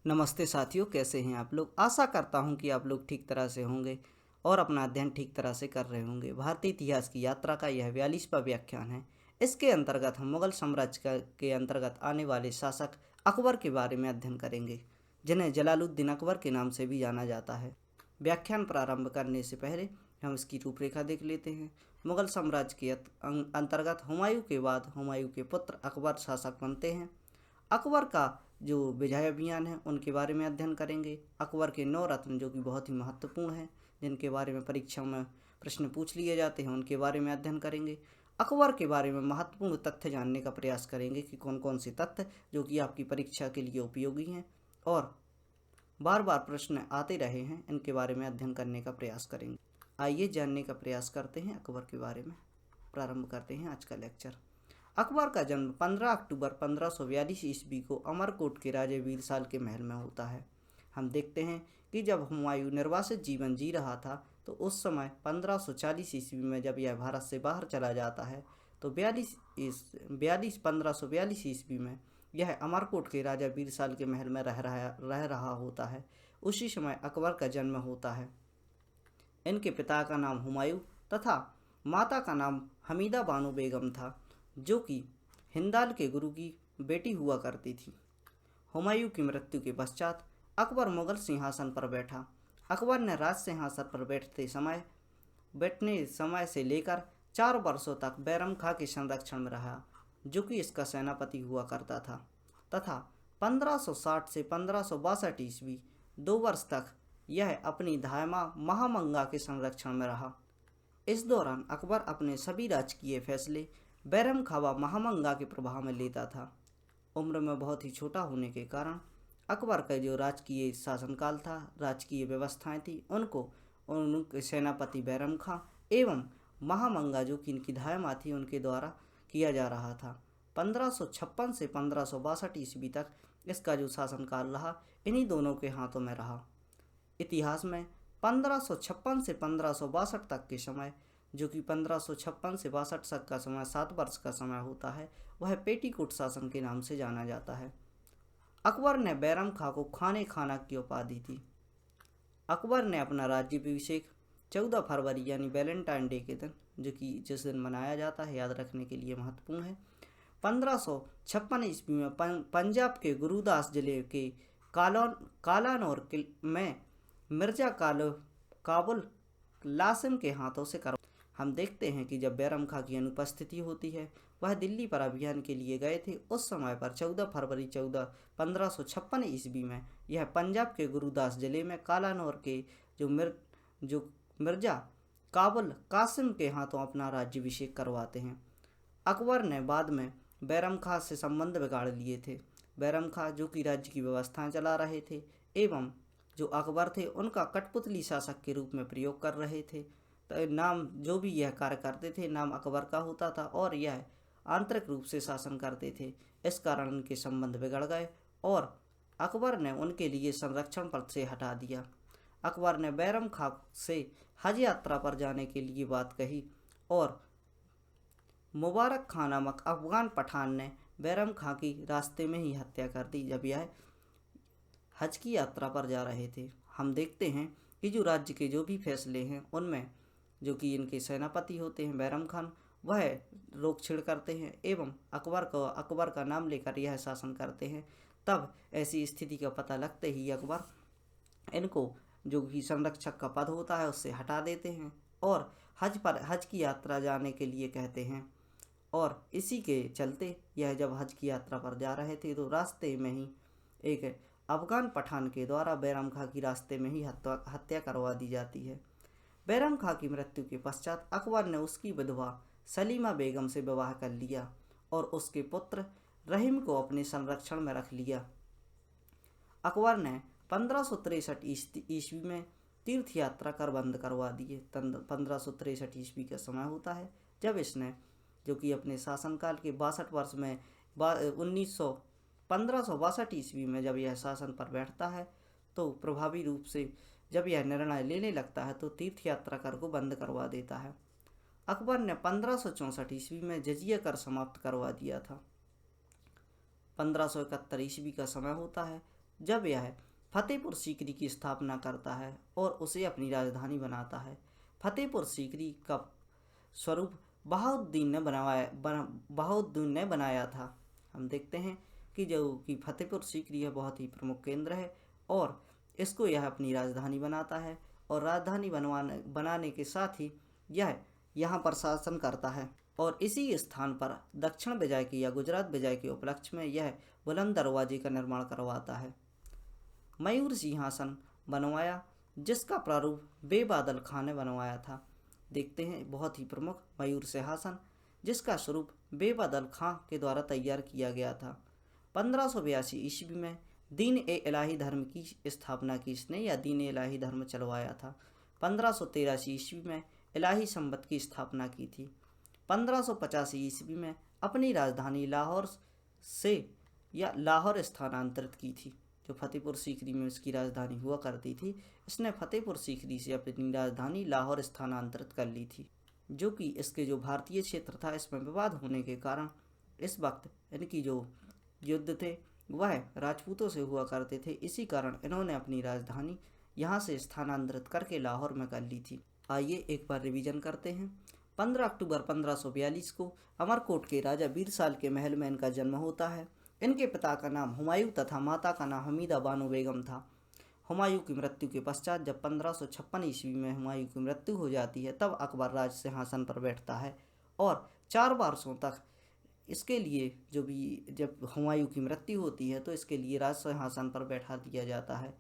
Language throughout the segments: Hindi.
नमस्ते साथियों, कैसे हैं आप लोग। आशा करता हूं कि आप लोग ठीक तरह से होंगे और अपना अध्ययन ठीक तरह से कर रहे होंगे। भारतीय इतिहास की यात्रा का यह 42वां व्याख्यान है। इसके अंतर्गत हम मुगल साम्राज्य के अंतर्गत आने वाले शासक अकबर के बारे में अध्ययन करेंगे, जिन्हें जलालुद्दीन अकबर के नाम से भी जाना जाता है। व्याख्यान प्रारंभ करने से पहले हम इसकी रूपरेखा देख लेते हैं। मुगल साम्राज्य के अंतर्गत हुमायूं के बाद हुमायूं के पुत्र अकबर शासक बनते हैं। अकबर का जो विजय अभियान है उनके बारे में अध्ययन करेंगे। अकबर के 9 रत्न जो कि बहुत ही महत्वपूर्ण हैं, जिनके बारे में परीक्षा में प्रश्न पूछ लिए जाते हैं, उनके बारे में अध्ययन करेंगे। अकबर के बारे में महत्वपूर्ण तथ्य जानने का प्रयास करेंगे कि कौन कौन से तथ्य जो कि आपकी परीक्षा के लिए उपयोगी हैं और बार बार प्रश्न आते रहे हैं, इनके बारे में अध्ययन करने का प्रयास करेंगे। आइए जानने का प्रयास करते हैं अकबर के बारे में। प्रारंभ करते हैं आज का लेक्चर। अकबर का जन्म 15 अक्टूबर 1542 ईस्वी को अमरकोट के राजा वीरसाल के महल में होता है। हम देखते हैं कि जब हुमायूं निर्वासित जीवन जी रहा था तो उस समय 1540 ईस्वी में जब यह भारत से बाहर चला जाता है तो 1542 ईस्वी में यह अमरकोट के राजा वीरसाल के महल में रह रहा होता है। उसी समय अकबर का जन्म होता है। इनके पिता का नाम हुमायूं तथा माता का नाम हमीदा बानो बेगम था, जो कि हिंदाल के गुरु की बेटी हुआ करती थी। हुमायूं की मृत्यु के पश्चात अकबर मुगल सिंहासन पर बैठा। अकबर ने राज सिंहासन पर बैठने समय से लेकर 4 वर्षों तक बैरम खां के संरक्षण में रहा, जो कि इसका सेनापति हुआ करता था, तथा 1560 से 1562 ईस्वी 2 वर्ष तक यह अपनी धायमा महामंगा के संरक्षण में रहा। इस दौरान अकबर अपने सभी राजकीय फैसले बैरम खां महामंगा के प्रभाव में लेता था। उम्र में बहुत ही छोटा होने के कारण अकबर का जो राजकीय शासनकाल था, राजकीय व्यवस्थाएं थी, उनको उनके सेनापति बैरम खां एवं महामंगा जो कि इनकी धायमा थी उनके द्वारा किया जा रहा था। 1556 से 1562 ईस्वी तक इसका जो शासनकाल रहा, इन्हीं दोनों के हाथों में रहा। इतिहास में 1556 से 1562 तक के समय, जो कि 1556 से 62 तक का समय 7 वर्ष का समय होता है, वह पेटीकोट शासन के नाम से जाना जाता है। अकबर ने बैरम खां को खाने खाना की उपाधि दी। अकबर ने अपना राज्याभिषेक 14 फरवरी यानी वैलेंटाइन डे के दिन, जो कि जिस दिन मनाया जाता है, याद रखने के लिए महत्वपूर्ण है, 1556 ईस्वी में पंजाब के गुरुदास जिले के कालानौर में मिर्जा काबुल लासिम के हाथों से कर। हम देखते हैं कि जब बैरम खां की अनुपस्थिति होती है, वह दिल्ली पर अभियान के लिए गए थे। उस समय पर 14 फरवरी 1556 ईस्वी में यह पंजाब के गुरुदास जिले में कालानौर के जो मिर्जा काबुल कासिम के हाथों अपना राज्याभिषेक करवाते हैं। अकबर ने बाद में बैरम खां से संबंध बिगाड़ लिए थे। बैरम खां जो कि राज्य की व्यवस्थाएं चला रहे थे एवं जो अकबर थे उनका कठपुतली शासक के रूप में प्रयोग कर रहे थे। तो नाम जो भी यह कार्य करते थे, नाम अकबर का होता था और यह आंतरिक रूप से शासन करते थे। इस कारण उनके संबंध बिगड़ गए और अकबर ने उनके लिए संरक्षण पद से हटा दिया। अकबर ने बैरम खां से हज यात्रा पर जाने के लिए बात कही और मुबारक खां नामक अफगान पठान ने बैरम खां की रास्ते में ही हत्या कर दी जब यह हज की यात्रा पर जा रहे थे। हम देखते हैं कि जो राज्य के जो भी फैसले हैं उनमें जो कि इनके सेनापति होते हैं बैरम खान, वह रोक छेड़ करते हैं एवं अकबर का नाम लेकर यह शासन करते हैं। तब ऐसी स्थिति का पता लगते ही अकबर इनको जो भी संरक्षक का पद होता है उससे हटा देते हैं और हज की यात्रा जाने के लिए कहते हैं। और इसी के चलते यह जब हज की यात्रा पर जा रहे थे तो रास्ते में ही एक अफगान पठान के द्वारा बैरम खां की रास्ते में ही हत्या करवा दी जाती है। बैरम खां की मृत्यु के पश्चात अकबर ने उसकी विधवा सलीमा बेगम से विवाह कर लिया और उसके पुत्र रहीम को अपने संरक्षण में रख लिया। अकबर ने 1563 ईस्वी में तीर्थ यात्रा कर बंद करवा दिए। 1563 ईस्वी का समय होता है जब इसने जो कि अपने शासनकाल के 62 वर्ष में 1562 ईस्वी में जब यह शासन पर बैठता है तो प्रभावी रूप से जब यह निर्णय लेने लगता है तो तीर्थ यात्रा कर को बंद करवा देता है। अकबर ने 1564 ईस्वी में जजिया कर समाप्त करवा दिया था। 1571 ईस्वी का समय होता है जब यह फतेहपुर सीकरी की स्थापना करता है और उसे अपनी राजधानी बनाता है। फतेहपुर सीकरी का स्वरूप बहाउद्दीन ने बनाया था। हम देखते हैं कि जो कि फतेहपुर सीकरी है बहुत ही प्रमुख केंद्र है और इसको यह अपनी राजधानी बनाता है और राजधानी बनाने के साथ ही यह यहाँ पर शासन करता है और इसी स्थान पर दक्षिण विजय की या गुजरात विजय के उपलक्ष्य में यह बुलंद दरवाजे का निर्माण करवाता है। मयूर सिंहासन बनवाया, जिसका प्रारूप बेबादल खां ने बनवाया था। देखते हैं बहुत ही प्रमुख मयूर सिंहासन, जिसका स्वरूप बेबादल खां के द्वारा तैयार किया गया था। 1582 ईस्वी में दीन ए इलाही धर्म की स्थापना की इसने या दीन ए इलाही धर्म चलवाया था। 1583 ईस्वी में इलाही संवत की स्थापना की थी। 1585 ईस्वी में अपनी राजधानी लाहौर से या लाहौर स्थानांतरित की थी। जो फतेहपुर सीकरी में इसकी राजधानी हुआ करती थी, इसने फतेहपुर सीकरी से अपनी राजधानी लाहौर स्थानांतरित कर ली थी। जो कि इसके जो भारतीय क्षेत्र था इसमें विवाद होने के कारण इस वक्त इनकी जो युद्ध थे वह राजपूतों से हुआ करते थे। इसी कारण इन्होंने अपनी राजधानी यहाँ से स्थानांतरित करके लाहौर में कर ली थी। आइए एक बार रिवीजन करते हैं। 15 अक्टूबर 1542 को अमरकोट के राजा बीरसाल के महल में इनका जन्म होता है। इनके पिता का नाम हुमायूं तथा माता का नाम हमीदा बानो बेगम था। हुमायूं की मृत्यु के पश्चात जब 1556 ईस्वी में हुमायूं की मृत्यु हो जाती है तब अकबर राज सिंहासन पर बैठता है और 4 वर्षों तक इसके लिए जब हुमायूं की मृत्यु होती है तो इसके लिए राज सिंहासन पर बैठा दिया जाता है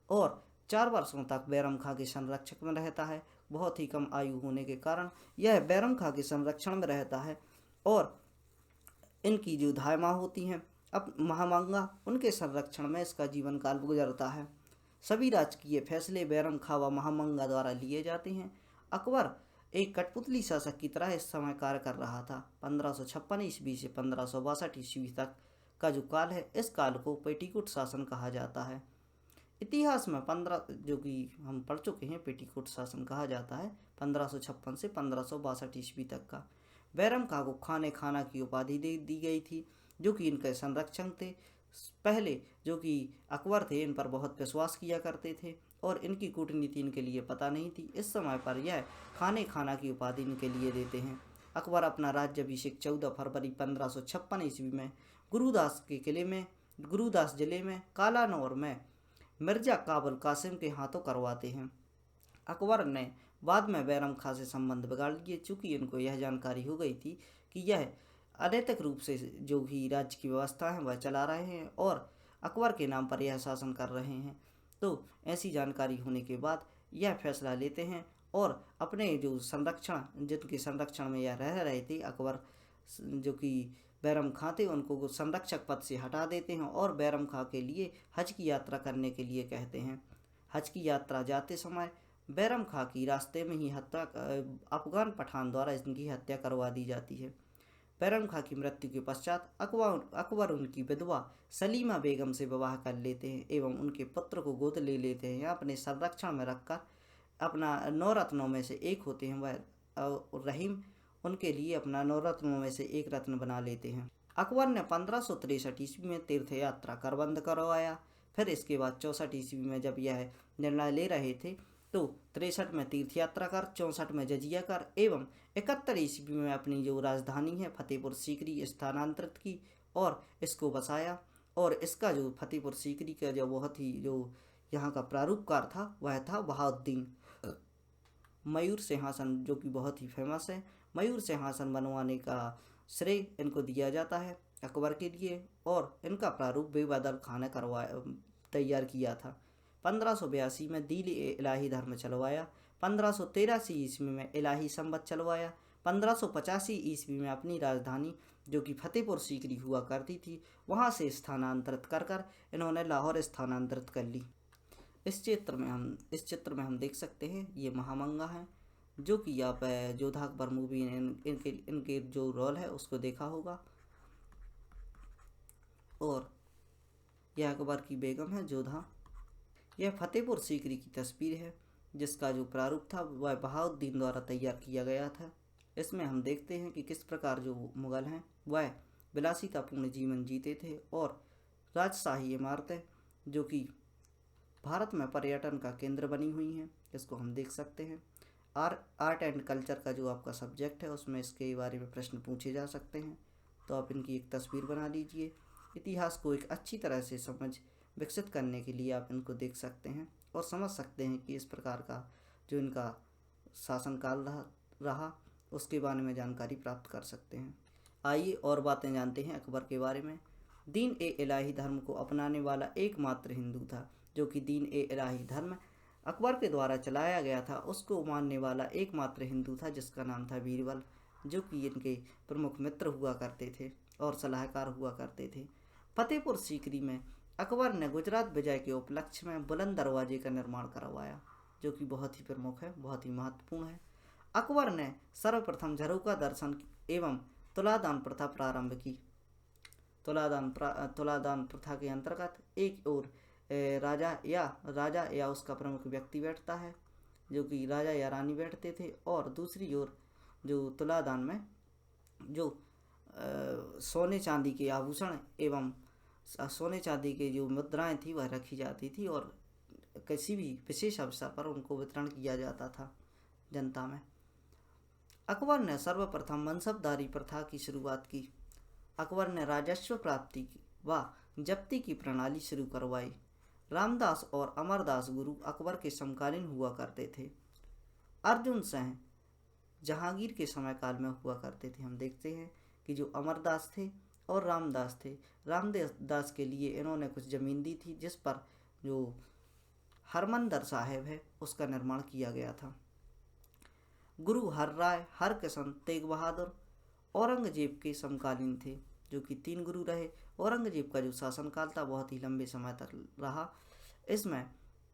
और 4 वर्षों तक बैरम खां के संरक्षक में रहता है। बहुत ही कम आयु होने के कारण यह बैरम खां के संरक्षण में रहता है और इनकी जो धायमा होती हैं अब महामंगा, उनके संरक्षण में इसका जीवन काल गुजरता है। सभी राजकीय फैसले बैरम खां व महामंगा द्वारा लिए जाते हैं। अकबर एक कठपुतली शासक की तरह इस समय कार्य कर रहा था। 1556 ईस्वी से 1562 ईस्वी तक का जो काल है, इस काल को पेटीकोट शासन कहा जाता है। इतिहास में 15 जो कि हम पढ़ चुके हैं, पेटीकोट शासन कहा जाता है 1556 से 1562 ईस्वी तक का। बैरम खां को खाने खाना की उपाधि दे दी गई थी, जो कि इनके संरक्षक थे। पहले जो कि अकबर थे इन पर बहुत विश्वास किया करते थे और इनकी कूटनीति इनके लिए पता नहीं थी। इस समय पर यह खाने खाना की उपाधि इनके लिए देते हैं। अकबर अपना राज्याभिषेक 14 फरवरी 1556 ईस्वी में गुरुदास जिले में कालानौर में मिर्जा काबुल कासिम के हाथों करवाते हैं। अकबर ने बाद में बैरम खां से संबंध बिगाड़ लिए, चूँकि इनको यह जानकारी हो गई थी कि यह अनैतिक रूप से जो भी राज्य की व्यवस्था है वह चला रहे हैं और अकबर के नाम पर यह शासन कर रहे हैं। तो ऐसी जानकारी होने के बाद यह फैसला लेते हैं और अपने जो जिनके संरक्षण में यह रह रहे थे अकबर, जो कि बैरम खां थे, उनको संरक्षक पद से हटा देते हैं और बैरम खां के लिए हज की यात्रा करने के लिए कहते हैं। हज की यात्रा जाते समय बैरम खां की रास्ते में ही अफगान पठान द्वारा इनकी हत्या करवा दी जाती है। बैरम खां की मृत्यु के पश्चात अकबर उनकी विधवा सलीमा बेगम से विवाह कर लेते हैं एवं उनके पुत्र को गोद ले लेते हैं या अपने संरक्षण में रखकर अपना 9 रत्नों में से एक होते हैं वह रहीम, उनके लिए अपना 9 रत्नों में से एक रत्न बना लेते हैं। अकबर ने 1563 ईस्वी में तीर्थ यात्रा कर बंद करवाया। फिर इसके बाद 64 ईस्वी में जब यह निर्णय ले रहे थे तो 63 में तीर्थ यात्रा कर, 64 में जजिया कर एवं 71 ईस्वी में अपनी जो राजधानी है फतेहपुर सीकरी स्थानांतरित की और इसको बसाया। और इसका जो फतेहपुर सीकरी का जो बहुत ही जो यहाँ का प्रारूपकार था वह था बहाउद्दीन। मयूर सिंहासन जो कि बहुत ही फेमस है, मयूर सिंहासन बनवाने का श्रेय इनको दिया जाता है अकबर के लिए और इनका प्रारूप बेबादल खां ने तैयार किया था। 1582 में दीन ए इलाही धर्म चलवाया। 1583 ईस्वी में इलाही संवत चलवाया। 1585 ईस्वी में अपनी राजधानी जो कि फतेहपुर सीकरी हुआ करती थी वहाँ से स्थानांतरित कर इन्होंने लाहौर स्थानांतरित कर ली। इस चित्र में हम देख सकते हैं ये महामंगा हैं, जो कि आप जोधा अकबर मूवी ने इनके जो रोल है उसको देखा होगा। और यह अकबर की बेगम है जोधा। यह फतेहपुर सीकरी की तस्वीर है जिसका जो प्रारूप था वह बहाउद्दीन द्वारा तैयार किया गया था। इसमें हम देखते हैं कि किस प्रकार जो मुगल हैं वह विलासितापूर्ण जीवन जीते थे और राजशाही इमारतें जो कि भारत में पर्यटन का केंद्र बनी हुई हैं। इसको हम देख सकते हैं। आर्ट एंड कल्चर का जो आपका सब्जेक्ट है उसमें इसके बारे में प्रश्न पूछे जा सकते हैं, तो आप इनकी एक तस्वीर बना लीजिए। इतिहास को एक अच्छी तरह से समझ विकसित करने के लिए आप इनको देख सकते हैं और समझ सकते हैं कि इस प्रकार का जो इनका शासनकाल रहा उसके बारे में जानकारी प्राप्त कर सकते हैं। आइए और बातें जानते हैं अकबर के बारे में। दीन ए इलाही धर्म को अपनाने वाला एकमात्र हिंदू था, जो कि दीन ए इलाही धर्म अकबर के द्वारा चलाया गया था, उसको मानने वाला एकमात्र हिंदू था जिसका नाम था बीरबल, जो कि इनके प्रमुख मित्र हुआ करते थे और सलाहकार हुआ करते थे। फतेहपुर सीकरी में अकबर ने गुजरात विजय के उपलक्ष्य में बुलंद दरवाजे का निर्माण करवाया, जो कि बहुत ही प्रमुख है, बहुत ही महत्वपूर्ण है। अकबर ने सर्वप्रथम झरोका दर्शन एवं तुलादान प्रथा प्रारंभ की। तुलादान प्रथा के अंतर्गत एक ओर राजा या उसका प्रमुख व्यक्ति बैठता है, जो कि राजा या रानी बैठते थे, और दूसरी ओर जो तुलादान में जो सोने चांदी के आभूषण एवं सोने चांदी के जो मुद्राएं थी वह रखी जाती थी और किसी भी विशेष अवसर पर उनको वितरण किया जाता था जनता में। अकबर ने सर्वप्रथम मनसबदारी प्रथा की शुरुआत की। अकबर ने राजस्व प्राप्ति व जब्ती की प्रणाली शुरू करवाई। रामदास और अमरदास गुरु अकबर के समकालीन हुआ करते थे। अर्जुन सिंह जहांगीर के समय काल में हुआ करते थे। हम देखते हैं कि जो अमरदास थे और रामदास थे, रामदास के लिए इन्होंने कुछ ज़मीन दी थी जिस पर जो हरमंदर साहिब है उसका निर्माण किया गया था। गुरु हरराय, हरकिशन, तेग बहादुर औरंगजेब के समकालीन थे, जो कि 3 गुरु रहे। औरंगजेब का जो शासनकाल था बहुत ही लंबे समय तक रहा। इसमें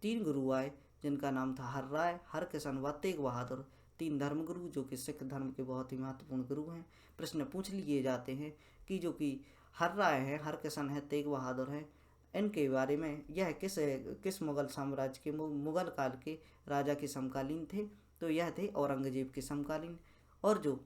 3 गुरु आए जिनका नाम था हरराय, हरकिशन व तेग बहादुर, 3 धर्मगुरु जो कि सिख धर्म के बहुत ही महत्वपूर्ण गुरु हैं। प्रश्न पूछ लिए जाते हैं कि जो कि हरराय है, हरकिशन है, तेग बहादुर है, इनके बारे में यह किस मुगल साम्राज्य के मुगल काल के राजा के समकालीन थे, तो यह थे औरंगजेब के समकालीन। और जो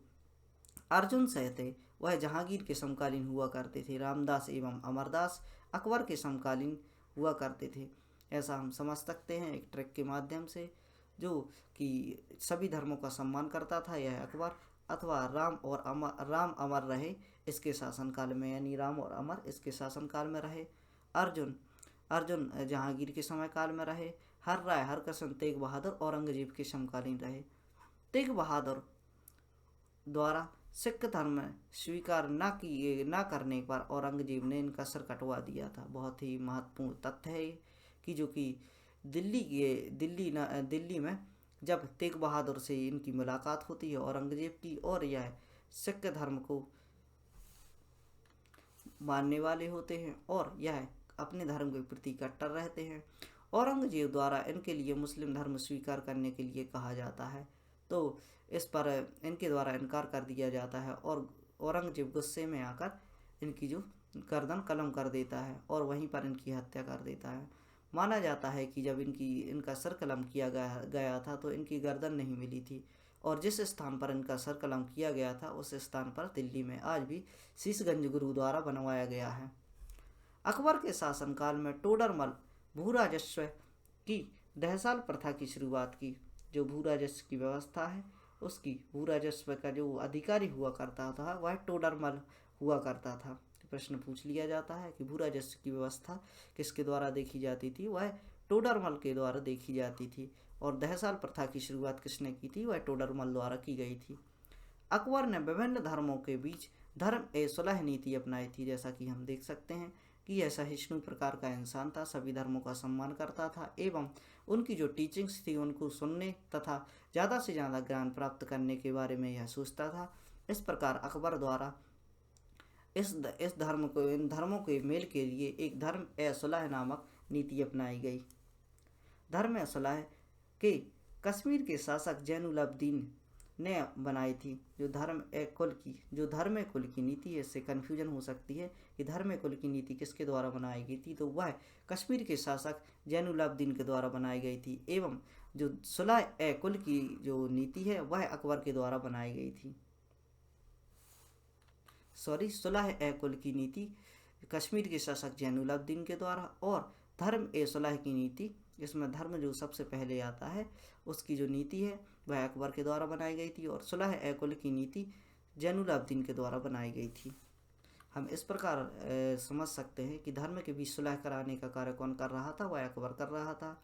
अर्जुन सिंह थे वह जहांगीर के समकालीन हुआ करते थे। रामदास एवं अमरदास अकबर के समकालीन हुआ करते थे। ऐसा हम समझ सकते हैं एक ट्रिक के माध्यम से, जो कि सभी धर्मों का सम्मान करता था यह अकबर, अथवा राम अमर रहे इसके शासनकाल में, यानी राम और अमर इसके शासनकाल में रहे। अर्जुन जहांगीर के समय काल में रहे। हरराय, हरकिशन, तेग बहादुर औरंगजेब के समकालीन रहे। तेग बहादुर द्वारा सिख धर्म स्वीकार न करने पर औरंगजेब ने इनका सर कटवा दिया था। बहुत ही महत्वपूर्ण तथ्य है कि जो कि दिल्ली में जब तेग बहादुर से इनकी मुलाकात होती है औरंगजेब की, और यह सिख धर्म को मानने वाले होते हैं और यह अपने धर्म के प्रति कट्टर रहते हैं। औरंगजेब द्वारा इनके लिए मुस्लिम धर्म स्वीकार करने के लिए कहा जाता है, तो इस पर इनके द्वारा इनकार कर दिया जाता है और औरंगजेब गुस्से में आकर इनकी जो गर्दन कलम कर देता है और वहीं पर इनकी हत्या कर देता है। माना जाता है कि जब इनका सर कलम किया गया था तो इनकी गर्दन नहीं मिली थी, और जिस स्थान पर इनका सर कलम किया गया था उस स्थान पर दिल्ली में आज भी शीशगंज गुरुद्वारा बनवाया गया है। अकबर के शासनकाल में टोडरमल भू राजस्व की दहसाल प्रथा की शुरुआत की। जो भू राजस्व की व्यवस्था है उसकी भू राजस्व का जो अधिकारी हुआ करता था वह टोडरमल हुआ करता था। प्रश्न पूछ लिया जाता है कि भू राजस्व की व्यवस्था किसके द्वारा देखी जाती थी, वह टोडरमल के द्वारा देखी जाती थी, और दहसाल प्रथा की शुरुआत किसने की थी, वह टोडरमल द्वारा की गई थी। अकबर ने विभिन्न धर्मों के बीच धर्म ए सुलह नीति अपनाई थी। जैसा कि हम देख सकते हैं कि यह सहिष्णु प्रकार का इंसान था, सभी धर्मों का सम्मान करता था एवं उनकी जो टीचिंग्स थी उनको सुनने तथा ज़्यादा से ज़्यादा ज्ञान प्राप्त करने के बारे में यह सोचता था। इस प्रकार अकबर द्वारा इन धर्मों के मेल के लिए एक धर्म ए सुलह नामक नीति अपनाई गई। धर्म ए सुलह के कश्मीर के शासक जैनुलब्दीन ने बनाई थी। जो धर्म ए कुल की नीति है, इससे कन्फ्यूजन हो सकती है कि धर्म ए कुल की नीति किसके द्वारा बनाई गई थी, तो वह कश्मीर के शासक जैनुलब्दीन के द्वारा बनाई गई थी, एवं जो सुलह ए कुल की जो नीति है वह अकबर के द्वारा बनाई गई थी। सुलह ए कुल की नीति कश्मीर के शासक जैनुलब्दीन के द्वारा और धर्म ए सुलह की नीति, इसमें धर्म जो सबसे पहले आता है उसकी जो नीति है वह अकबर के द्वारा बनाई गई थी, और सुलह ए कुल की नीति जैनुलाब्दीन के द्वारा बनाई गई थी। हम इस प्रकार समझ सकते हैं कि धर्म के बीच सुलह कराने का कार्य कौन कर रहा था, वह अकबर कर रहा था,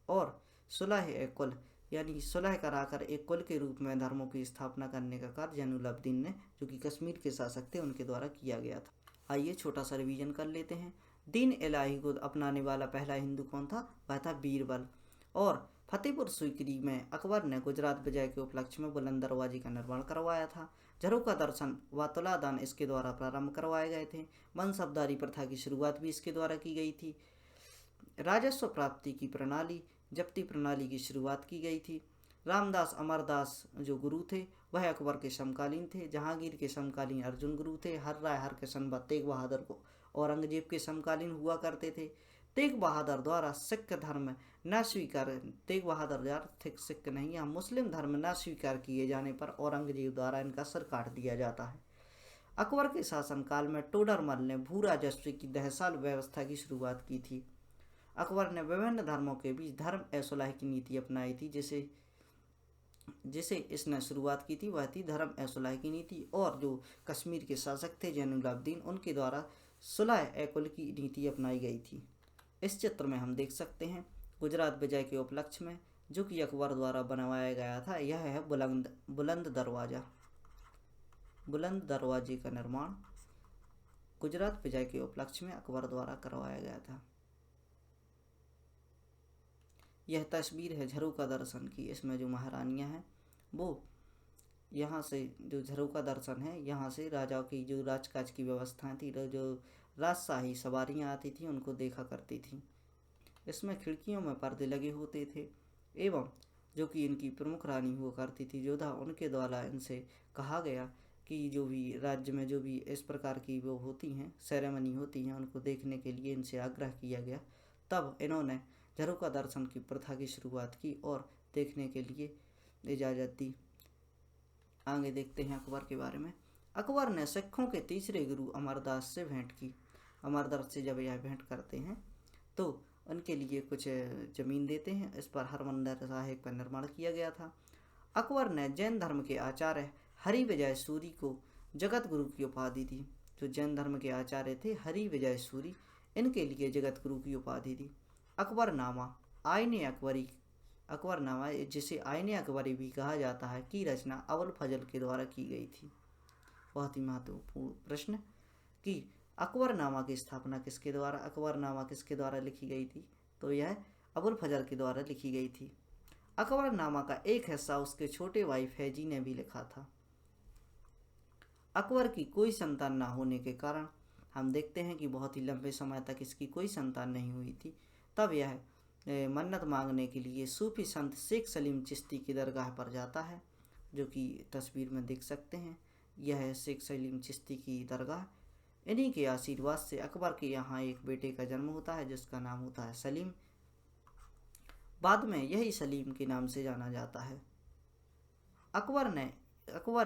और सुलह ए कुल यानी सुलह कराकर एक कुल के रूप में धर्मों की स्थापना करने का कार्य जैनुलाब्दीन ने, जो कि कश्मीर के शासक थे, उनके द्वारा किया गया था। आइए छोटा सा रिवीजन कर लेते हैं। दीन इलाही को अपनाने वाला पहला हिंदू कौन था, वह था बीरबल। और फतेहपुर सीकरी में अकबर ने गुजरात विजय के उपलक्ष्य में बुलंद दरवाजे का निर्माण करवाया था। झरोखा दर्शन व तुलादान इसके द्वारा प्रारंभ करवाए गए थे। मनसबदारी प्रथा की शुरुआत भी इसके द्वारा की गई थी। राजस्व प्राप्ति की प्रणाली, जब्ती प्रणाली की शुरुआत की गई थी। रामदास अमरदास जो गुरु थे वह अकबर के समकालीन थे। जहांगीर के समकालीन अर्जुन गुरु थे। हर राय हरकिशन व तेग बहादुर को औरंगजेब के समकालीन हुआ करते थे। तेग बहादुर द्वारा सिख धर्म न स्वीकार, तेग बहादुर यार सिख नहीं, यहाँ मुस्लिम धर्म न स्वीकार किए जाने पर औरंगजेब द्वारा इनका सर काट दिया जाता है। अकबर के शासनकाल में टोडरमल ने भू राजस्व की दहसाल व्यवस्था की शुरुआत की थी। अकबर ने विभिन्न धर्मों के बीच धर्म ए सुलह की नीति अपनाई थी, जिसे इसने शुरुआत की थी वह थी धर्म ए सुलह की नीति। और जो कश्मीर के शासक थे जैनुलाब्दीन, उनके द्वारा सुलह ए कुल की नीति अपनाई गई थी। इस चित्र में हम देख सकते हैं गुजरात विजय के उपलक्ष्य में जो कि अकबर द्वारा बनवाया गया था, यह है बुलंद दरवाजा। बुलंद दरवाजे का निर्माण गुजरात विजय के उपलक्ष्य में अकबर द्वारा करवाया गया था। यह तस्वीर है झरोखा दर्शन की। इसमें जो महारानियां हैं वो यहाँ से, जो झरोखा दर्शन है, यहाँ से राजाओं की जो राजकाज की व्यवस्थाएं थी, जो राजशाही सवारियाँ आती थी उनको देखा करती थी। इसमें खिड़कियों में पर्दे लगे होते थे एवं जो कि इनकी प्रमुख रानी हुआ करती थी जोधा, उनके द्वारा इनसे कहा गया कि जो भी राज्य में जो भी इस प्रकार की वो होती हैं सेरेमनी होती हैं उनको देखने के लिए इनसे आग्रह किया गया। तब इन्होंने झरोखा दर्शन की प्रथा की शुरुआत की और देखने के लिए इजाज़त दी। आगे देखते हैं अकबर के बारे में। अकबर ने सिखों के तीसरे गुरु अमरदास से भेंट की। अमरदास से जब यह भेंट करते हैं तो उनके लिए कुछ ज़मीन देते हैं। इस पर हरमंदिर साहिब का निर्माण किया गया था। अकबर ने जैन धर्म के आचार्य हरि विजय सूरी को जगत गुरु की उपाधि दी। जो जैन धर्म के आचार्य थे हरि विजय सूरी, इनके लिए जगत गुरु की उपाधि दी। अकबरनामा आईने अकबरी, अकबरनामा जिसे आईने अकबरी भी कहा जाता है, की रचना अबुल फजल के द्वारा की गई थी। बहुत ही महत्वपूर्ण प्रश्न कि अकबरनामा की स्थापना किसके द्वारा, अकबरनामा किसके द्वारा लिखी गई थी, तो यह अबुल फजल के द्वारा लिखी गई थी। अकबरनामा का एक हिस्सा उसके छोटे भाई फैजी ने भी लिखा था। अकबर की कोई संतान ना होने के कारण हम देखते हैं कि बहुत ही लंबे समय तक इसकी कोई संतान नहीं हुई थी। तब यह मन्नत मांगने के लिए सूफी संत शेख सलीम चिश्ती की दरगाह पर जाता है, जो कि तस्वीर में देख सकते हैं। यह है शेख सलीम चिश्ती की दरगाह। इन्हीं के आशीर्वाद से अकबर के यहाँ एक बेटे का जन्म होता है जिसका नाम होता है सलीम। बाद में यही सलीम के नाम से जाना जाता है। अकबर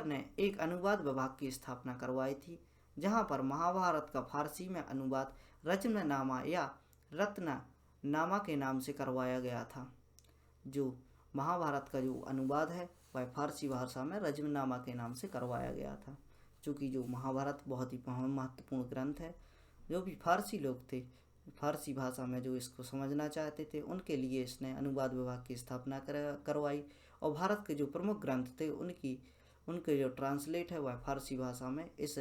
ने एक अनुवाद विभाग की स्थापना करवाई थी, जहाँ पर महाभारत का फारसी में अनुवाद रत्ननामा या रत्ननामा के नाम से करवाया गया था। जो महाभारत का जो अनुवाद है वह फारसी भाषा में रत्ननामा के नाम से करवाया गया था। चूँकि जो महाभारत बहुत ही महत्वपूर्ण ग्रंथ है, जो भी फारसी लोग थे फारसी भाषा में जो इसको समझना चाहते थे उनके लिए इसने अनुवाद विभाग की स्थापना करवाई। और भारत के जो प्रमुख ग्रंथ थे उनके जो ट्रांसलेट है वह फारसी भाषा में इस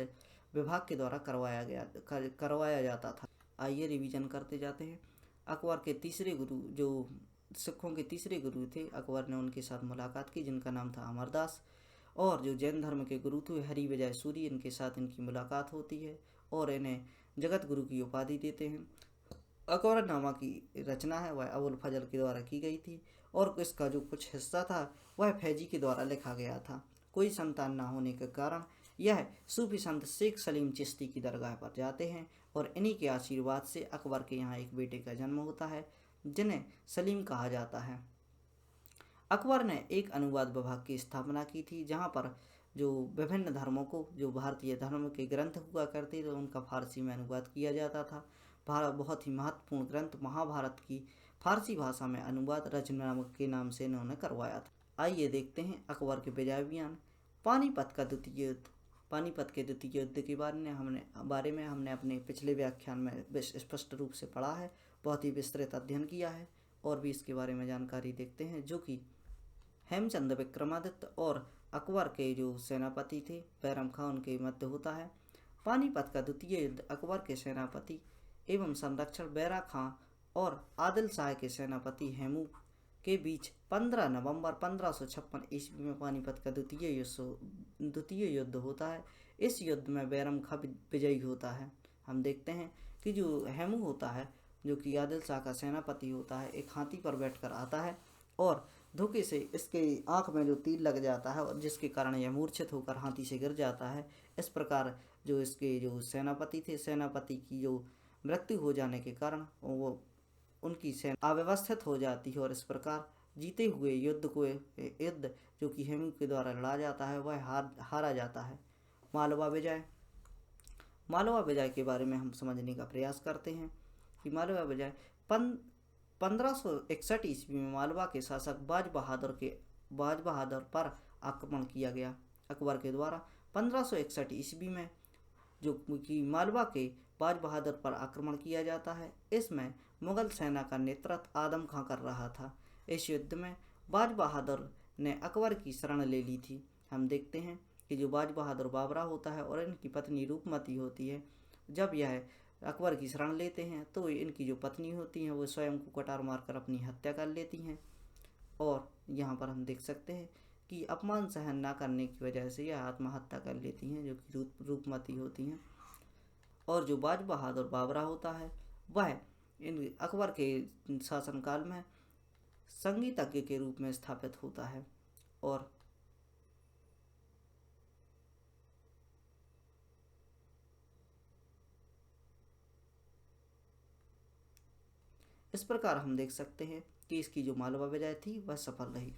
विभाग के द्वारा करवाया जाता था। आइए रिवीजन करते जाते हैं। अकबर के तीसरे गुरु, जो सिखों के तीसरे गुरु थे, अकबर ने उनके साथ मुलाकात की जिनका नाम था अमरदास। और जो जैन धर्म के गुरु थे हरि विजय सूरी, इनके साथ इनकी मुलाकात होती है और इन्हें जगत गुरु की उपाधि देते हैं। अकबरनामा की रचना है वह अबुल फजल के द्वारा की गई थी और इसका जो कुछ हिस्सा था वह फैजी के द्वारा लिखा गया था। कोई संतान ना होने के कारण यह सूफी संत शेख सलीम चिश्ती की दरगाह पर जाते हैं और इन्हीं के आशीर्वाद से अकबर के यहाँ एक बेटे का जन्म होता है जिन्हें सलीम कहा जाता है। अकबर ने एक अनुवाद विभाग की स्थापना की थी, जहाँ पर जो विभिन्न धर्मों को, जो भारतीय धर्म के ग्रंथ हुआ करते थे उनका फारसी में अनुवाद किया जाता था। बहुत ही महत्वपूर्ण ग्रंथ महाभारत की फारसी भाषा में अनुवाद रचना के नाम से इन्होंने करवाया था। आइए देखते हैं अकबर के विजय अभियान। पानीपत का द्वितीय युद्ध। पानीपत के द्वितीय युद्ध के बारे में हमने अपने पिछले व्याख्यान में स्पष्ट रूप से पढ़ा है, बहुत ही विस्तृत अध्ययन किया है। और भी इसके बारे में जानकारी देखते हैं, जो कि हेमचंद विक्रमादित्य और अकबर के जो सेनापति थे बैरम खां उनके मध्य होता है। पानीपत का द्वितीय युद्ध अकबर के सेनापति एवं संरक्षक बैरा खां और आदिल शाह के सेनापति हेमू के बीच 15 नवंबर 1556 ईस्वी में पानीपत का द्वितीय युद्ध होता है। इस युद्ध में बैरम खां विजयी होता है। हम देखते हैं कि जो हेमू होता है, जो कि आदिल शाह का सेनापति होता है, एक हाथी पर बैठकर आता है और धोखे से इसके आंख में जो तीर लग जाता है और जिसके कारण यह मूर्छित होकर हाथी से गिर जाता है। इस प्रकार जो इसके जो सेनापति थे, सेनापति की जो मृत्यु हो जाने के कारण वो उनकी सेना अव्यवस्थित हो जाती है और इस प्रकार जीते हुए युद्ध जो कि हेमू के द्वारा लड़ा जाता है वह हारा जाता है। मालवा विजय। मालवा विजय के बारे में हम समझने का प्रयास करते हैं कि मालवा विजय 1561 ईस्वी में मालवा के शासक बाज बहादुर पर आक्रमण किया गया अकबर के द्वारा। 1561 ईस्वी में जो कि मालवा के बाज बहादुर पर आक्रमण किया जाता है। इसमें मुगल सेना का नेतृत्व आदम खां कर रहा था। इस युद्ध में बाज बहादुर ने अकबर की शरण ले ली थी। हम देखते हैं कि जो बाज बहादुर बाबरा होता है और इनकी पत्नी रूपमती होती है, जब यह अकबर की शरण लेते हैं तो इनकी जो पत्नी होती हैं वो स्वयं को कटार मारकर अपनी हत्या कर लेती हैं। और यहाँ पर हम देख सकते हैं कि अपमान सहन न करने की वजह से यह आत्महत्या कर लेती हैं, जो कि रूपमती होती हैं। और जो बाज बहादुर बाबरा होता है वह इन अकबर के शासनकाल में संगीतज्ञ के रूप में स्थापित होता है। और इस प्रकार हम देख सकते हैं कि इसकी जो मालवा विजय थी वह सफल रही।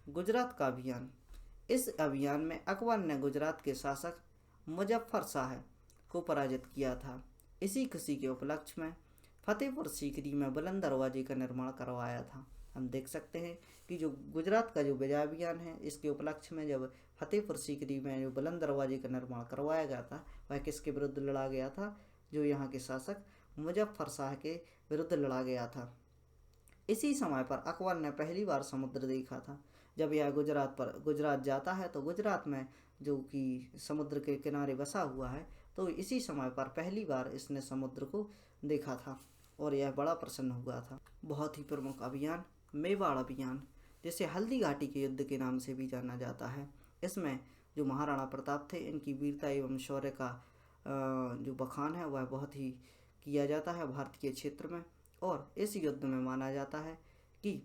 गुजरात का अभियान। इस अभियान में अकबर ने गुजरात के शासक मुजफ्फर शाह को पराजित किया था। इसी खुशी के उपलक्ष्य में फतेहपुर सीकरी में बुलंद दरवाजे का निर्माण करवाया था। हम देख सकते हैं कि जो गुजरात का जो विजय अभियान है, इसके उपलक्ष्य में जब फतेहपुर सीकरी में जो बुलंद दरवाजे का निर्माण करवाया गया था वह किसके विरुद्ध लड़ा गया था? जो यहाँ के शासक मुजफ्फर शाह के विरुद्ध लड़ा गया था। इसी समय पर अकबर ने पहली बार समुद्र देखा था। जब यह गुजरात जाता है तो गुजरात में जो कि समुद्र के किनारे बसा हुआ है, तो इसी समय पर पहली बार इसने समुद्र को देखा था और यह बड़ा प्रसन्न हुआ था। बहुत ही प्रमुख अभियान मेवाड़ अभियान, जिसे हल्दी घाटी के युद्ध के नाम से भी जाना जाता है। इसमें जो महाराणा प्रताप थे, इनकी वीरता एवं शौर्य का जो बखान है वह बहुत ही किया जाता है भारतीय क्षेत्र में। और इस युद्ध में माना जाता है कि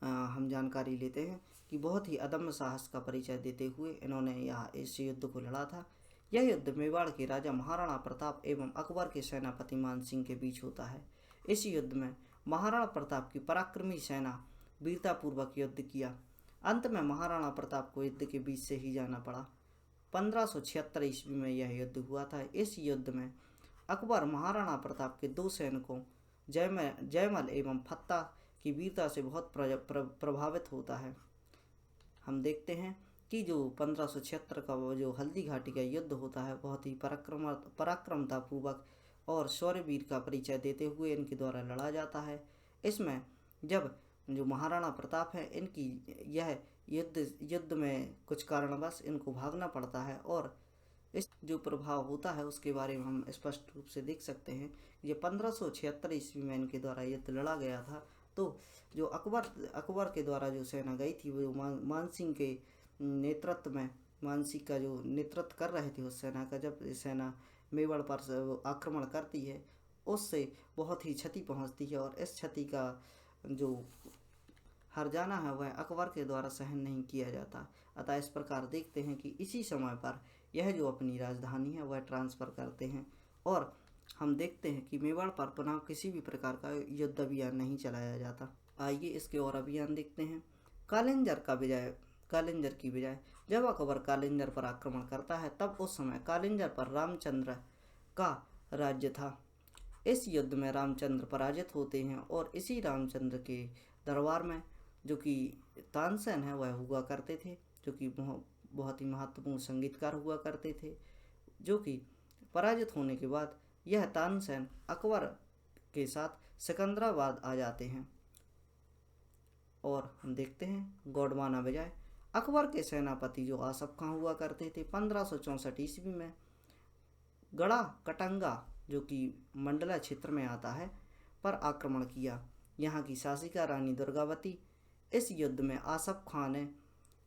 हम जानकारी लेते हैं कि बहुत ही अदम्य साहस का परिचय देते हुए इन्होंने इस युद्ध को लड़ा था। यह युद्ध मेवाड़ के राजा महाराणा प्रताप एवं अकबर के सेनापति मान सिंह के बीच होता है। इस युद्ध में महाराणा प्रताप की पराक्रमी सेना वीरतापूर्वक युद्ध किया। अंत में महाराणा प्रताप को युद्ध के बीच से ही जाना पड़ा। 1576 ईस्वी में यह युद्ध हुआ था। इस युद्ध में अकबर महाराणा प्रताप के दो सैनिकों जयमल एवं फत्ता की वीरता से बहुत प्रभावित होता है। हम देखते हैं कि जो 1576 का जो हल्दी घाटी का युद्ध होता है बहुत ही पराक्रमतापूर्वक और शौर्यवीर का परिचय देते हुए इनके द्वारा लड़ा जाता है। इसमें जब जो महाराणा प्रताप है, इनकी यह युद्ध में कुछ कारणवश इनको भागना पड़ता है और इस जो प्रभाव होता है उसके बारे में हम स्पष्ट रूप से देख सकते हैं। ये 1576 ईस्वी में इनके द्वारा युद्ध लड़ा गया था। तो जो अकबर के द्वारा जो सेना गई थी वो मानसिंह के नेतृत्व में, मानसिंह का जो नेतृत्व कर रहे थे उस सेना का, जब सेना मेवाड़ पर आक्रमण करती है उससे बहुत ही क्षति पहुंचती है और इस क्षति का जो हर्जाना है वह अकबर के द्वारा सहन नहीं किया जाता। अतः इस प्रकार देखते हैं कि इसी समय पर यह जो अपनी राजधानी है वह ट्रांसफ़र करते हैं और हम देखते हैं कि मेवाड़ पर पुनः किसी भी प्रकार का युद्ध अभियान नहीं चलाया जाता। आइए इसके और अभियान देखते हैं। कालिंजर की विजय। जब अकबर कालिंजर पर आक्रमण करता है तब उस समय कालिंजर पर रामचंद्र का राज्य था इस युद्ध में रामचंद्र पराजित होते हैं और इसी रामचंद्र के दरबार में जो कि तानसेन है वह हुआ करते थे, जो कि बहुत ही महत्वपूर्ण संगीतकार हुआ करते थे, जो कि पराजित होने के बाद यह तानसेन अकबर के साथ सिकंदराबाद आ जाते हैं। और हम देखते हैं गोंडवाना विजय। अकबर के सेनापति जो आसफ खां हुआ करते थे 1564 ईस्वी में गढ़ा कटंगा जो कि मंडला क्षेत्र में आता है पर आक्रमण किया। यहाँ की शासिका रानी दुर्गावती। इस युद्ध में आसफ खां ने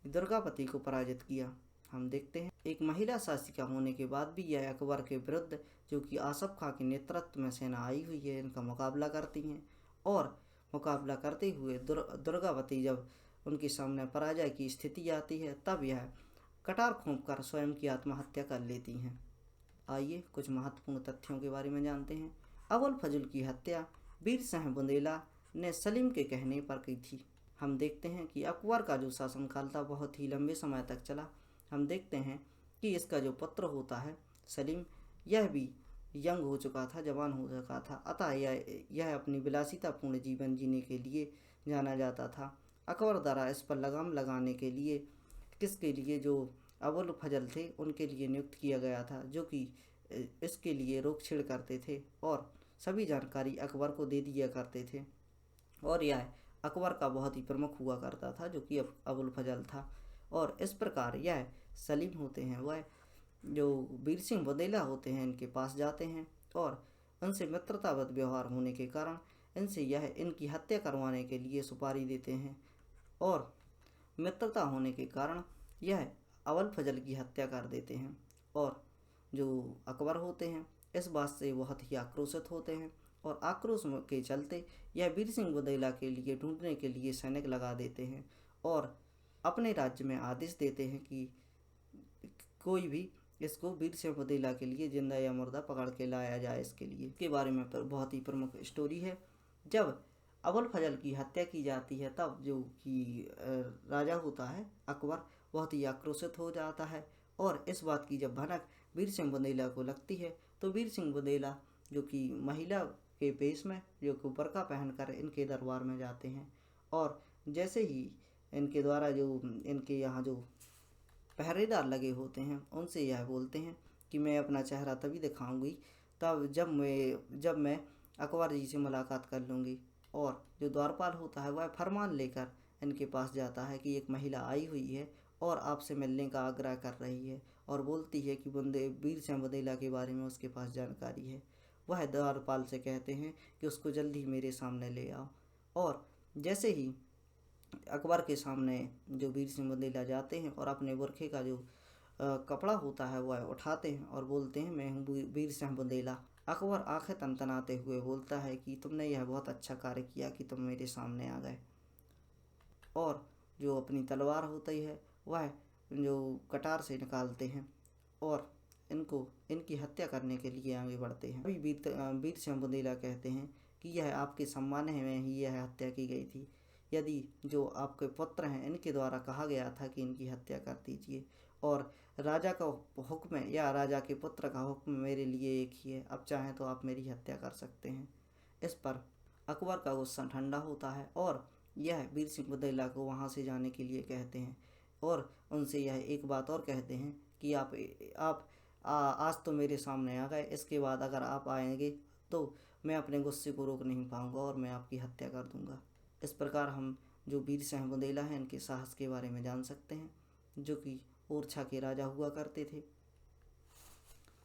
दुर्गावती को पराजित किया। हम देखते हैं एक महिला शासिका होने के बाद भी यह अकबर के विरुद्ध जो कि आसफ खां के नेतृत्व में सेना आई हुई है इनका मुकाबला करती हैं और मुकाबला करते हुए दुर्गावती जब उनके सामने पराजय की स्थिति आती है तब यह कटार खोंपकर स्वयं की आत्महत्या कर लेती हैं। आइए कुछ महत्वपूर्ण तथ्यों के बारे में जानते हैं। अबुल फजल की हत्या वीर सिंह बुंदेला ने सलीम के कहने पर की थी। हम देखते हैं कि अकबर का जो शासनकाल था बहुत ही लंबे समय तक चला। हम देखते हैं कि इसका जो पुत्र होता है सलीम, यह भी यंग हो चुका था, जवान हो चुका था, अतः यह अपनी विलासितापूर्ण जीवन जीने के लिए जाना जाता था। अकबर द्वारा इस पर लगाम लगाने के लिए किसके लिए जो अबुल फजल थे उनके लिए नियुक्त किया गया था, जो कि इसके लिए रोक छेड़ करते थे और सभी जानकारी अकबर को दे दिया करते थे। और यह अकबर का बहुत ही प्रमुख हुआ करता था जो कि अबुल फजल था। और इस प्रकार यह सलीम होते हैं वह जो वीर सिंह बुंदेला होते हैं इनके पास जाते हैं और उनसे मित्रतावत व्यवहार होने के कारण इनसे यह इनकी हत्या करवाने के लिए सुपारी देते हैं और मित्रता होने के कारण यह अबुल फजल की हत्या कर देते हैं। और जो अकबर होते हैं इस बात से बहुत ही आक्रोशित होते हैं और आक्रोश के चलते यह वीर सिंह बुंदेला के लिए ढूंढने के लिए सैनिक लगा देते हैं और अपने राज्य में आदेश देते हैं कि कोई भी इसको वीर सिंह बुंदेला के लिए जिंदा या मुर्दा पकड़ के लाया जाए। इसके लिए के बारे में बहुत ही प्रमुख स्टोरी है। जब अबुल फजल की हत्या की जाती है तब जो कि राजा होता है अकबर बहुत ही आक्रोशित हो जाता है और इस बात की जब भनक वीर सिंह बुंदेला को लगती है तो वीर सिंह बुंदेला जो कि महिला के वेश में जो कि बुर्का पहनकर इनके दरबार में जाते हैं और जैसे ही इनके द्वारा जो इनके यहाँ जो पहरेदार लगे होते हैं उनसे यह बोलते हैं कि मैं अपना चेहरा तभी दिखाऊंगी तब जब मैं अकबर जी से मुलाकात कर लूँगी। और जो द्वारपाल होता है वह फरमान लेकर इनके पास जाता है कि एक महिला आई हुई है और आपसे मिलने का आग्रह कर रही है और बोलती है कि वीर सिंह बुंदेला के बारे में उसके पास जानकारी है। वह द्वारपाल से कहते हैं कि उसको जल्दी मेरे सामने ले आओ। और जैसे ही अकबर के सामने जो वीर सिंह बुंदेला जाते हैं और अपने बुरखे का जो कपड़ा होता है वह उठाते हैं और बोलते हैं मैं हूँ वीर सिंह बुंदेला। अकबर आंखें तनतनाते हुए बोलता है कि तुमने यह बहुत अच्छा कार्य किया कि तुम मेरे सामने आ गए। और जो अपनी तलवार होती है वह जो कटार से निकालते हैं और इनकी हत्या करने के लिए आगे बढ़ते हैं। अभी वीर सिंह बुंदेला कहते हैं कि यह आपके सम्मान में ही यह हत्या की गई थी। यदि जो आपके पुत्र हैं इनके द्वारा कहा गया था कि इनकी हत्या कर दीजिए और राजा का हुक्म या राजा के पुत्र का हुक्म मेरे लिए एक ही है, अब चाहें तो आप मेरी हत्या कर सकते हैं। इस पर अकबर का गुस्सा ठंडा होता है और यह वीर सिंह बुंदेला को वहाँ से जाने के लिए कहते हैं और उनसे यह एक बात और कहते हैं कि आप आज तो मेरे सामने आ गए, इसके बाद अगर आप आएंगे तो मैं अपने गुस्से को रोक नहीं पाऊंगा और मैं आपकी हत्या कर दूंगा। इस प्रकार हम जो वीर सिंह बुंदेला हैं इनके साहस के बारे में जान सकते हैं, जो कि ओरछा के राजा हुआ करते थे।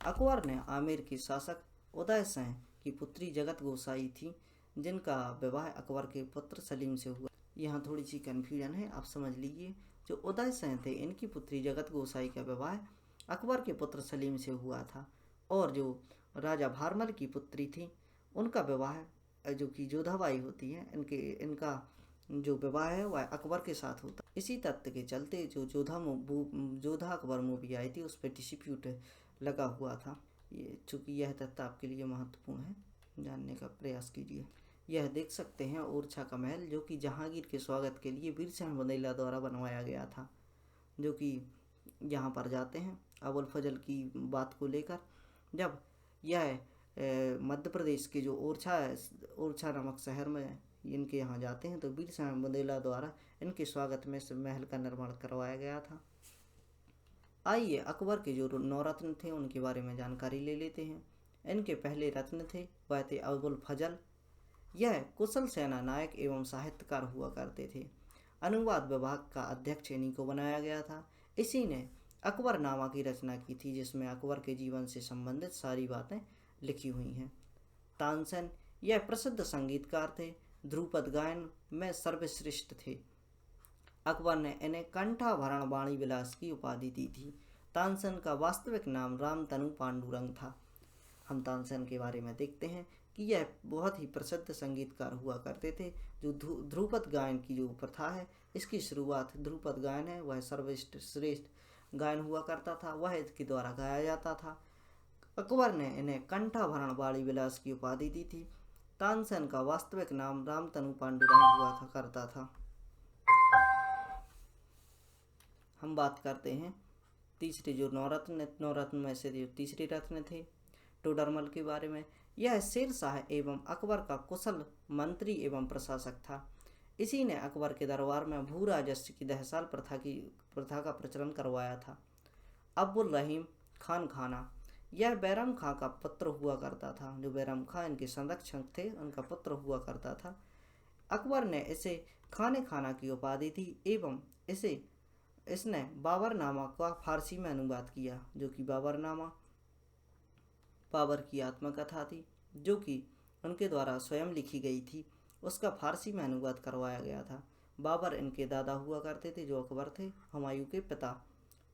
अकबर ने आमेर के शासक उदय सिंह की पुत्री जगत गोसाई थी जिनका विवाह अकबर के पुत्र सलीम से हुआ। यहाँ थोड़ी सी कन्फ्यूजन है, आप समझ लीजिए। जो उदय सिंह थे इनकी पुत्री जगत गोसाई का विवाह अकबर के पुत्र सलीम से हुआ था और जो राजा भारमल की पुत्री थी उनका विवाह जो कि जोधाबाई होती है इनका जो विवाह है वह अकबर के साथ होता। इसी तथ्य के चलते जो जोधा अकबर मूवी आई थी उस पर डिस्प्यूट लगा हुआ था। ये चूँकि यह तथ्य आपके लिए महत्वपूर्ण है, जानने का प्रयास कीजिए। यह देख सकते हैं ओरछा का महल जो कि जहांगीर के स्वागत के लिए वीर सिंह बुंदेला द्वारा बनवाया गया था, जो कि यहाँ पर जाते हैं अबुल फजल की बात को लेकर। जब यह मध्य प्रदेश के जो ओरछा नामक शहर में इनके यहाँ जाते हैं तो वीरसेन बुंदेला द्वारा इनके स्वागत में इस महल का निर्माण करवाया गया था। आइए अकबर के जो नौरत्न थे उनके बारे में जानकारी ले लेते हैं। इनके पहले रत्न थे वह थे अबुल फजल। यह कुशल सेना नायक एवं साहित्यकार हुआ करते थे। अनुवाद विभाग का अध्यक्ष इन्हीं को बनाया गया था। इसी ने अकबरनामा की रचना की थी जिसमें अकबर के जीवन से संबंधित सारी बातें लिखी हुई हैं। तानसेन यह प्रसिद्ध संगीतकार थे, ध्रुपद गायन में सर्वश्रेष्ठ थे। अकबर ने इन्हें कंठाभरण वाणी विलास की उपाधि दी थी। तानसेन का वास्तविक नाम रामतनु पांडुरंग था। हम तानसेन के बारे में देखते हैं कि यह बहुत ही प्रसिद्ध संगीतकार हुआ करते थे। जो ध्रुपद गायन की जो प्रथा है इसकी शुरुआत ध्रुपद गायन है वह सर्वश्रेष्ठ गायन हुआ करता था, वह इसके द्वारा गाया जाता था। अकबर ने इन्हें कंठाभरण वाणी विलास की उपाधि दी थी। तानसेन का वास्तविक नाम रामतनु पांडुरंग हुआ करता था। हम बात करते हैं तीसरे जो नौरत्न में से जो तीसरे रत्न थे टोडरमल के बारे में। यह शेरशाह एवं अकबर का कुशल मंत्री एवं प्रशासक था। इसी ने अकबर के दरबार में भू राजस्व की दहसाल प्रथा का प्रचलन करवाया था। अब्दुल रहीम खान खाना यह बैरम खां का पुत्र हुआ करता था। जो बैरम खां इनके संरक्षक थे उनका पुत्र हुआ करता था। अकबर ने इसे खाने खाना की उपाधि दी एवं इसने बाबरनामा का फारसी में अनुवाद किया, जो कि बाबर की आत्मकथा थी जो कि उनके द्वारा स्वयं लिखी गई थी, उसका फारसी में अनुवाद करवाया गया था। बाबर इनके दादा हुआ करते थे जो अकबर थे, हुमायूं के पिता,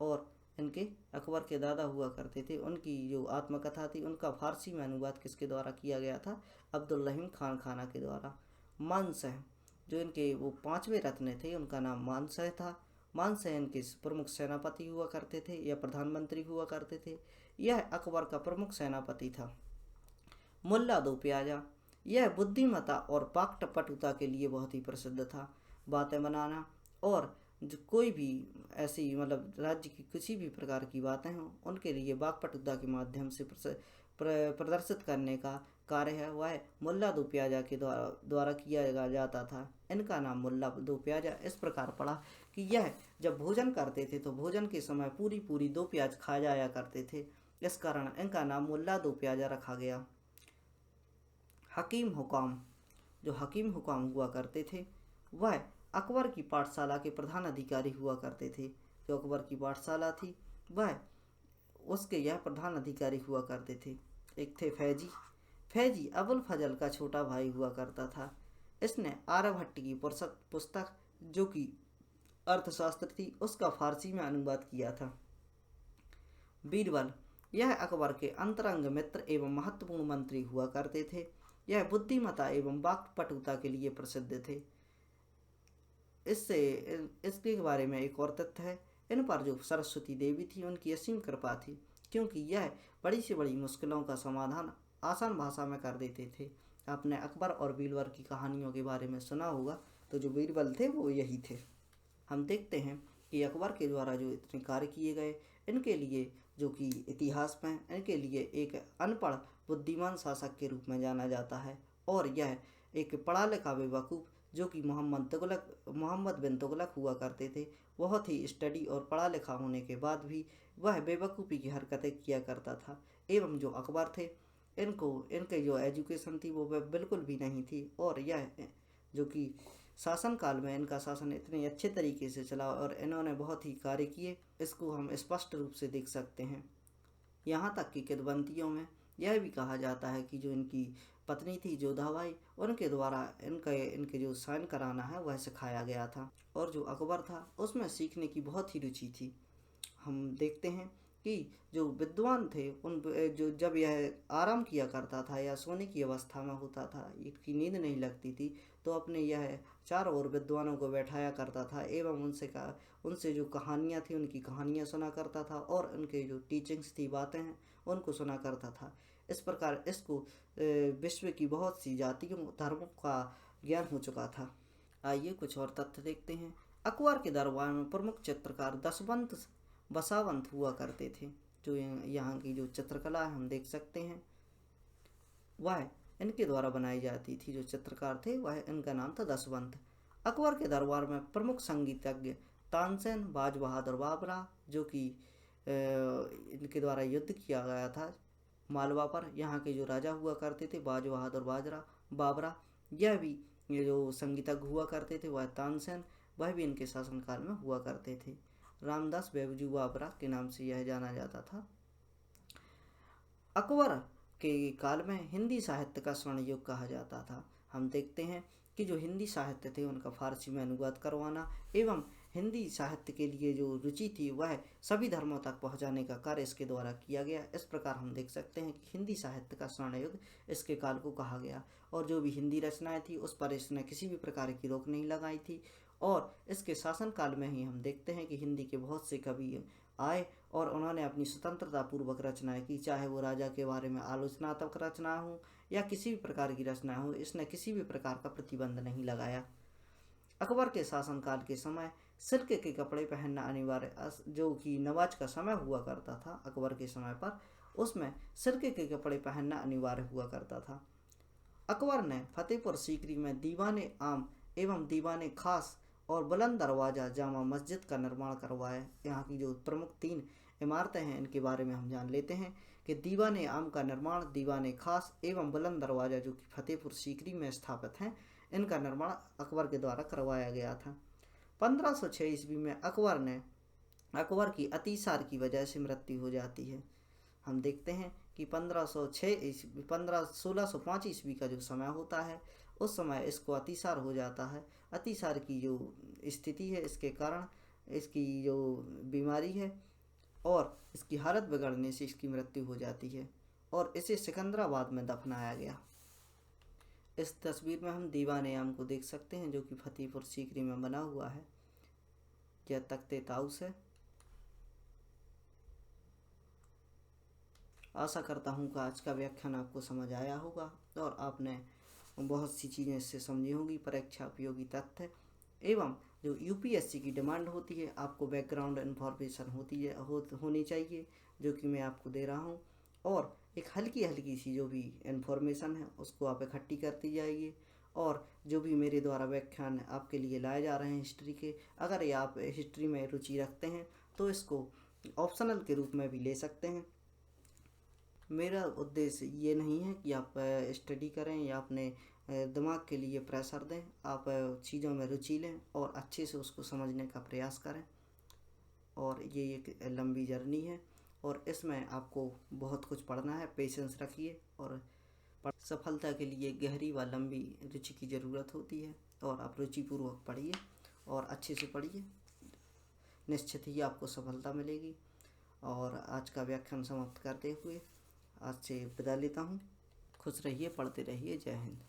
और इनके अकबर के दादा हुआ करते थे। उनकी जो आत्मकथा थी उनका फारसी में अनुवाद किसके द्वारा किया गया था? अब्दुल रहीम खान खाना के द्वारा। मानशाह जो इनके वो पांचवें रत्न थे उनका नाम मानशाह था। मानशाह इनके प्रमुख सेनापति हुआ करते थे या प्रधानमंत्री हुआ करते थे। यह अकबर का प्रमुख सेनापति था। मुल्ला दो प्याजा यह बुद्धिमत्ता और वाक्पटुता के लिए बहुत ही प्रसिद्ध था। बातें बनाना और जो कोई भी ऐसी मतलब राज्य की किसी भी प्रकार की बातें हों उनके लिए वाक्पटुता के माध्यम से प्रदर्शित करने का कार्य है वह मुल्ला दो प्याजा के द्वारा किया जाता था। इनका नाम मुल्ला दो प्याजा इस प्रकार पड़ा कि यह जब भोजन करते थे तो भोजन के समय पूरी 2 प्याज खा जाया करते थे, इस कारण इनका नाम मुल्ला दो प्याजा रखा गया। हकीम हुकाम जो हकीम हुकाम हुआ करते थे वह अकबर की पाठशाला के प्रधान अधिकारी हुआ करते थे। जो अकबर की पाठशाला थी वह उसके यह प्रधान अधिकारी हुआ करते थे। एक थे फैजी अबुल फजल का छोटा भाई हुआ करता था। इसने आर्यभट्ट की पुस्तक जो कि अर्थशास्त्र थी उसका फारसी में अनुवाद किया था। बीरबल यह अकबर के अंतरंग मित्र एवं महत्वपूर्ण मंत्री हुआ करते थे। यह बुद्धिमत्ता एवं वाक्पटुता के लिए प्रसिद्ध थे। इसके बारे में एक और तथ्य है, इन पर जो सरस्वती देवी थी उनकी असीम कृपा थी, क्योंकि यह बड़ी से बड़ी मुश्किलों का समाधान आसान भाषा में कर देते थे। आपने अकबर और बीरबल की कहानियों के बारे में सुना होगा, तो जो बीरबल थे वो यही थे। हम देखते हैं कि अकबर के द्वारा जो इतने कार्य किए गए इनके लिए जो कि इतिहास में इनके लिए एक अनपढ़ बुद्धिमान शासक के रूप में जाना जाता है, और यह एक पढ़ा लिखा बेवकूफ़ जो कि मोहम्मद बिन तुगलक हुआ करते थे। बहुत ही स्टडी और पढ़ा लिखा होने के बाद भी वह बेवकूफ़ी की हरकतें किया करता था। एवं जो अकबर थे इनके जो एजुकेशन थी वो बिल्कुल भी नहीं थी, और यह जो कि शासन काल में इनका शासन इतने अच्छे तरीके से चला और इन्होंने बहुत ही कार्य किए, इसको हम स्पष्ट रूप से देख सकते हैं। यहाँ तक कि किंवदंतियों में यह भी कहा जाता है कि जो इनकी पत्नी थी जोधाबाई उनके द्वारा इनके जो साइन कराना है वह सिखाया गया था, और जो अकबर था उसमें सीखने की बहुत ही रुचि थी। हम देखते हैं कि जो विद्वान थे जो जब यह आराम किया करता था या सोने की अवस्था में होता था, इसकी नींद नहीं लगती थी, तो अपने यह चारों ओर विद्वानों को बैठाया करता था एवं उनसे जो कहानियाँ थी उनकी कहानियाँ सुना करता था, और उनके जो टीचिंग्स थी बातें हैं उनको सुना करता था। इस प्रकार इसको विश्व की बहुत सी जातियों धर्मों का ज्ञान हो चुका था। आइए कुछ और तथ्य देखते हैं। अकबर के दरबार में प्रमुख चित्रकार दशवंत बसावंत हुआ करते थे। जो यहाँ की जो चित्रकला है हम देख सकते हैं। वह इनके द्वारा बनाई जाती थी। जो चित्रकार थे वह इनका नाम था दशवंत। अकबर के दरबार में प्रमुख संगीतज्ञ तानसेन, बाज बहादुर बाबरा, जो कि इनके द्वारा युद्ध किया गया था मालवा पर। यहाँ के जो राजा हुआ करते थे बाज बहादुर बाबरा, यह भी ये जो संगीतज्ञ हुआ करते थे वह तानसेन, वह भी इनके शासनकाल में हुआ करते थे। रामदास बेवजू बाबरा के नाम से यह जाना जाता था। अकबर के काल में हिंदी साहित्य का स्वर्ण युग कहा जाता था। हम देखते हैं कि जो हिंदी साहित्य थे उनका फारसी में अनुवाद करवाना एवं हिंदी साहित्य के लिए जो रुचि थी वह सभी धर्मों तक पहुंचाने का कार्य इसके द्वारा किया गया। इस प्रकार हम देख सकते हैं कि हिंदी साहित्य का स्वर्ण युग इसके काल को कहा गया। और जो भी हिंदी रचनाएं थी उस पर इसने किसी भी प्रकार की रोक नहीं लगाई थी। और इसके शासनकाल में ही हम देखते हैं कि हिंदी के बहुत से कवि आए और उन्होंने अपनी स्वतंत्रता पूर्वक रचनाएं की, चाहे वो राजा के बारे में आलोचनात्मक रचना हो या किसी भी प्रकार की रचना हो। इसने किसी भी प्रकार का प्रतिबंध नहीं लगाया। अकबर के शासनकाल के समय सिल्क के कपड़े पहनना अनिवार्य, जो कि नवाज का समय हुआ करता था अकबर के समय पर, उसमें सिल्क के कपड़े पहनना अनिवार्य हुआ करता था। अकबर ने फतेहपुर सीकरी में दीवाने आम एवं दीवाने खास और बुलंद दरवाज़ा जामा मस्जिद का निर्माण करवाया। यहाँ की जो प्रमुख 3 इमारतें हैं इनके बारे में हम जान लेते हैं कि दीवाने आम का निर्माण, दीवाने खास एवं बुलंद दरवाज़ा जो कि फतेहपुर सीकरी में स्थापित हैं, इनका निर्माण अकबर के द्वारा करवाया गया था। 1506 ईस्वी में अकबर की अतिसार की वजह से मृत्यु हो जाती है। हम देखते हैं कि 1605 ईस्वी का जो समय होता है उस समय इसको अतिसार हो जाता है। अतिसार की जो स्थिति है इसके कारण इसकी जो बीमारी है और इसकी हालत बिगड़ने से इसकी मृत्यु हो जाती है और इसे सिकंदराबाद में दफनाया गया। इस तस्वीर में हम दीवाने आम को देख सकते हैं जो कि फतेहपुर सीकरी में बना हुआ है। यह तख्ते ताउस है। आशा करता हूँ कि आज का व्याख्यान आपको समझ आया होगा और आपने बहुत सी चीज़ें इससे समझी होंगी। परीक्षा उपयोगी तथ्य एवं जो यूपीएससी की डिमांड होती है, आपको बैकग्राउंड इन्फॉर्मेशन होनी चाहिए, जो कि मैं आपको दे रहा हूँ। और एक हल्की सी जो भी इन्फॉर्मेशन है उसको आप इकट्ठी करती जाइए। और जो भी मेरे द्वारा व्याख्यान आपके लिए लाए जा रहे हैं हिस्ट्री के, अगर ये आप हिस्ट्री में रुचि रखते हैं तो इसको ऑप्शनल के रूप में भी ले सकते हैं। मेरा उद्देश्य ये नहीं है कि आप स्टडी करें या अपने दिमाग के लिए प्रेशर दें। आप चीज़ों में रुचि लें और अच्छे से उसको समझने का प्रयास करें। और ये एक लंबी जर्नी है और इसमें आपको बहुत कुछ पढ़ना है। पेशेंस रखिए और सफलता के लिए गहरी व लंबी रुचि की ज़रूरत होती है और आप रुचिपूर्वक पढ़िए और अच्छे से पढ़िए, निश्चित ही आपको सफलता मिलेगी। और आज का व्याख्यान समाप्त करते हुए आज से विदा लेता हूँ। खुश रहिए, पढ़ते रहिए। जय हिंद।